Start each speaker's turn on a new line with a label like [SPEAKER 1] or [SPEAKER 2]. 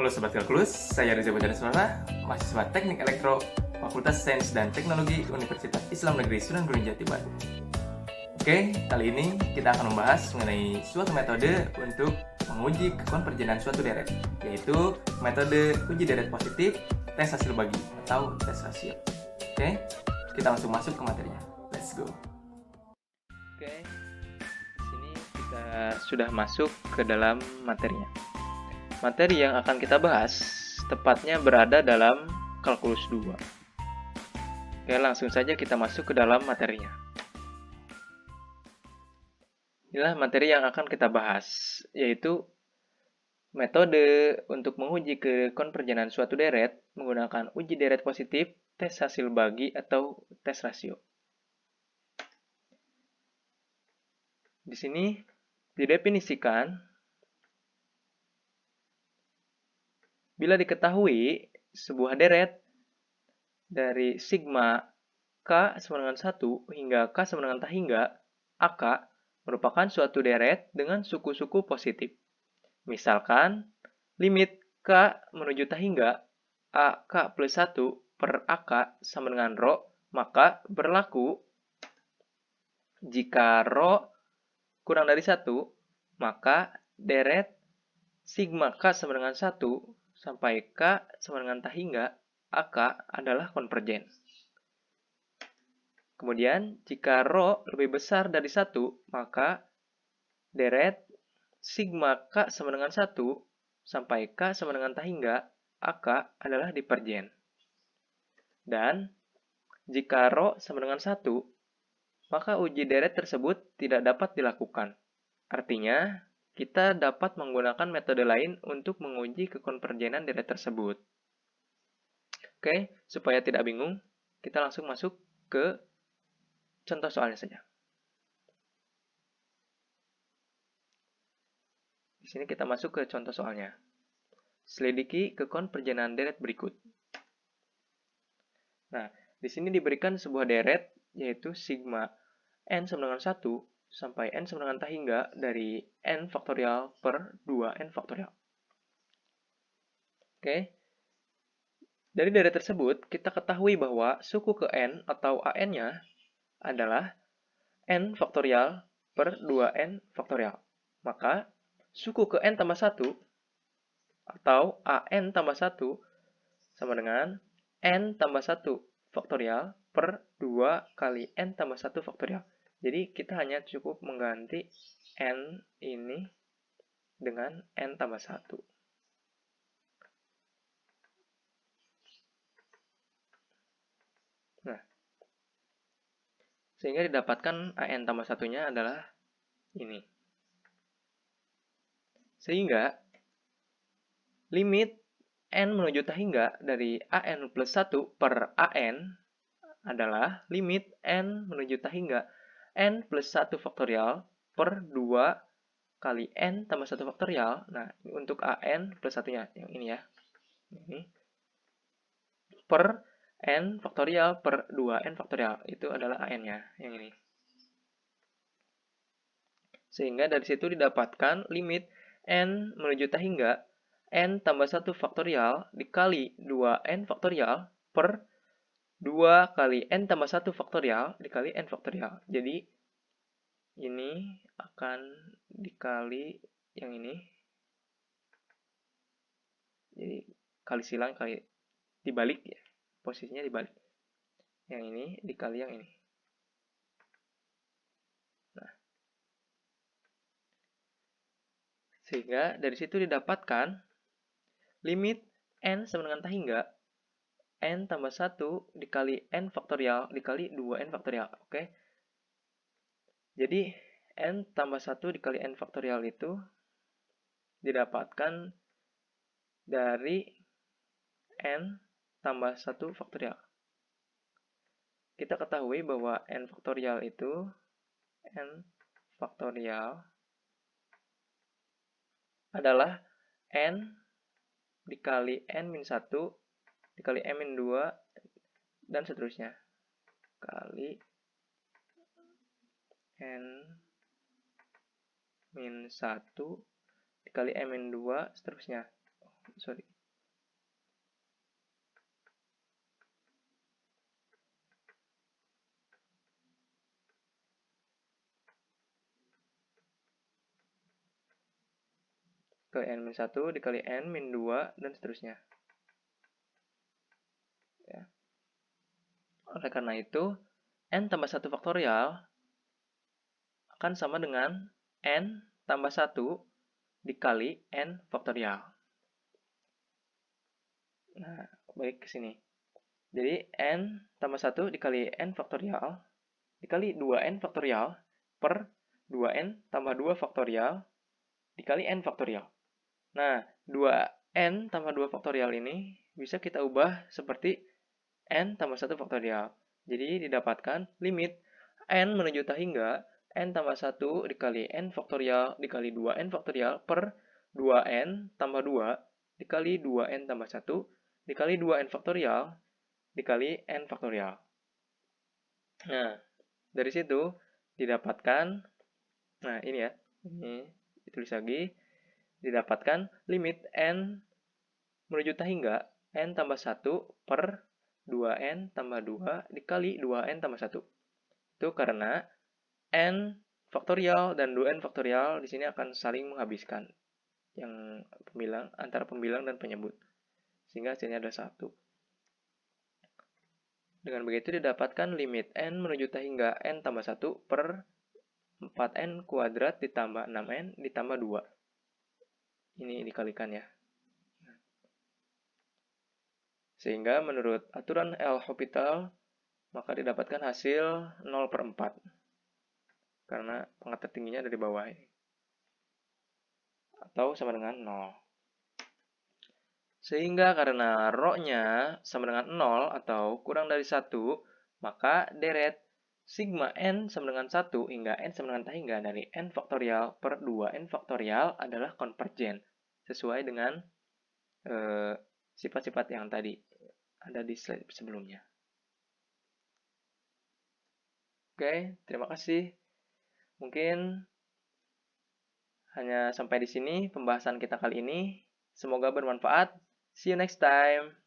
[SPEAKER 1] Halo Sobat Kalkulus, saya Reza Bajana Semana, mahasiswa Teknik Elektro, Fakultas Sains dan Teknologi Universitas Islam Negeri Sunan Gunung Jati Bandung. Oke, kali ini kita akan membahas mengenai suatu metode untuk menguji kekonverjenan suatu deret, yaitu metode uji deret positif tes hasil bagi atau tes rasio. Oke, kita langsung masuk ke materinya. Let's go. Oke, di sini kita sudah masuk ke dalam materinya. Materi yang akan kita bahas tepatnya berada dalam kalkulus 2. Oke, langsung saja kita masuk ke dalam materinya. Inilah materi yang akan kita bahas, yaitu metode untuk menguji kekonverjenan suatu deret menggunakan uji deret positif, tes hasil bagi, atau tes rasio. Di sini didefinisikan bila diketahui sebuah deret dari sigma K sama dengan 1 hingga K sama dengan tak hingga AK merupakan suatu deret dengan suku-suku positif. Misalkan, limit K menuju tak hingga AK plus 1 per AK sama dengan rho, maka berlaku jika rho kurang dari 1, maka deret sigma K sama dengan 1 sampai K sama dengan tak hingga AK adalah konvergen. Kemudian, jika rho lebih besar dari 1, maka deret sigma K sama dengan 1 sampai K sama dengan tak hingga AK adalah divergen. Dan, jika rho sama dengan 1, maka uji deret tersebut tidak dapat dilakukan. Artinya, kita dapat menggunakan metode lain untuk menguji kekonverjenan deret tersebut. Oke, supaya tidak bingung, kita langsung masuk ke contoh soalnya saja. Di sini kita masuk ke contoh soalnya. Selidiki kekonverjenan deret berikut. Nah, di sini diberikan sebuah deret, yaitu sigma n sama dengan 1 sampai n sama dengan tak hingga dari n faktorial per 2n faktorial. Oke. Dari deret tersebut, kita ketahui bahwa suku ke n atau an-nya adalah n faktorial per 2n faktorial. Maka, suku ke n tambah 1 atau an tambah 1 sama dengan n tambah 1 faktorial per 2 kali n tambah 1 faktorial. Jadi, kita hanya cukup mengganti n ini dengan n tambah 1. Nah, sehingga didapatkan an tambah 1-nya adalah ini. Sehingga, limit n menuju tak hingga dari an plus 1 per an adalah limit n menuju tak hingga n plus 1 faktorial per 2 kali n tambah 1 faktorial. Nah, untuk an plus 1-nya, yang ini ya. Ini. Per n faktorial per 2n faktorial. Itu adalah an-nya, yang ini. Sehingga dari situ didapatkan limit n menuju tak hingga n tambah 1 faktorial dikali 2n faktorial per 2 kali n tambah 1 faktorial dikali n faktorial. Jadi, ini akan dikali yang ini. Jadi, kali silang, kali dibalik ya. Posisinya dibalik. Yang ini dikali yang ini. Nah. Sehingga dari situ didapatkan limit n sama dengan tak hingga n tambah 1 dikali n faktorial dikali 2n faktorial. Oke. Jadi, n tambah 1 dikali n faktorial itu didapatkan dari n tambah 1 faktorial. Kita ketahui bahwa n faktorial itu n faktorial adalah n dikali n min 1 dikali n min 2 dan seterusnya. Kali n min 1 dikali n min 2 seterusnya. dikali n-1 dikali n-2 dan seterusnya. Ya. Oleh karena itu, n tambah 1 faktorial akan sama dengan n tambah 1 dikali n faktorial. Nah, balik ke sini. Jadi, n tambah 1 dikali n faktorial dikali 2n faktorial per 2n tambah 2 faktorial dikali n faktorial. Nah, 2n tambah 2 faktorial ini bisa kita ubah seperti n tambah 1 faktorial. Jadi, didapatkan limit n menuju tak hingga n tambah 1 dikali n faktorial dikali 2n faktorial per 2n tambah 2 dikali 2n tambah 1 dikali 2n faktorial dikali n faktorial. Nah, dari situ didapatkan, nah ini ya, ini ditulis lagi, didapatkan limit n menuju tak hingga n tambah 1 per 2n tambah 2 dikali 2n tambah 1. Itu karena n faktorial dan 2n faktorial di sini akan saling menghabiskan yang pembilang antara pembilang dan penyebut. Sehingga hasilnya adalah 1. Dengan begitu didapatkan limit n menuju tak hingga n tambah 1 per 4n kuadrat ditambah 6n ditambah 2. Ini dikalikan ya. Sehingga menurut aturan L'Hopital, maka didapatkan hasil 0/4. Karena pangkat tertingginya ada di bawah ini. Atau sama dengan 0. Sehingga karena rho-nya sama dengan 0 atau kurang dari 1, maka deret sigma n sama dengan 1 hingga n sama dengan tak hingga dari n faktorial per 2n faktorial adalah konvergen. Sesuai dengan sifat-sifat yang tadi ada di slide sebelumnya. Oke, terima kasih. Mungkin hanya sampai di sini pembahasan kita kali ini. Semoga bermanfaat. See you next time.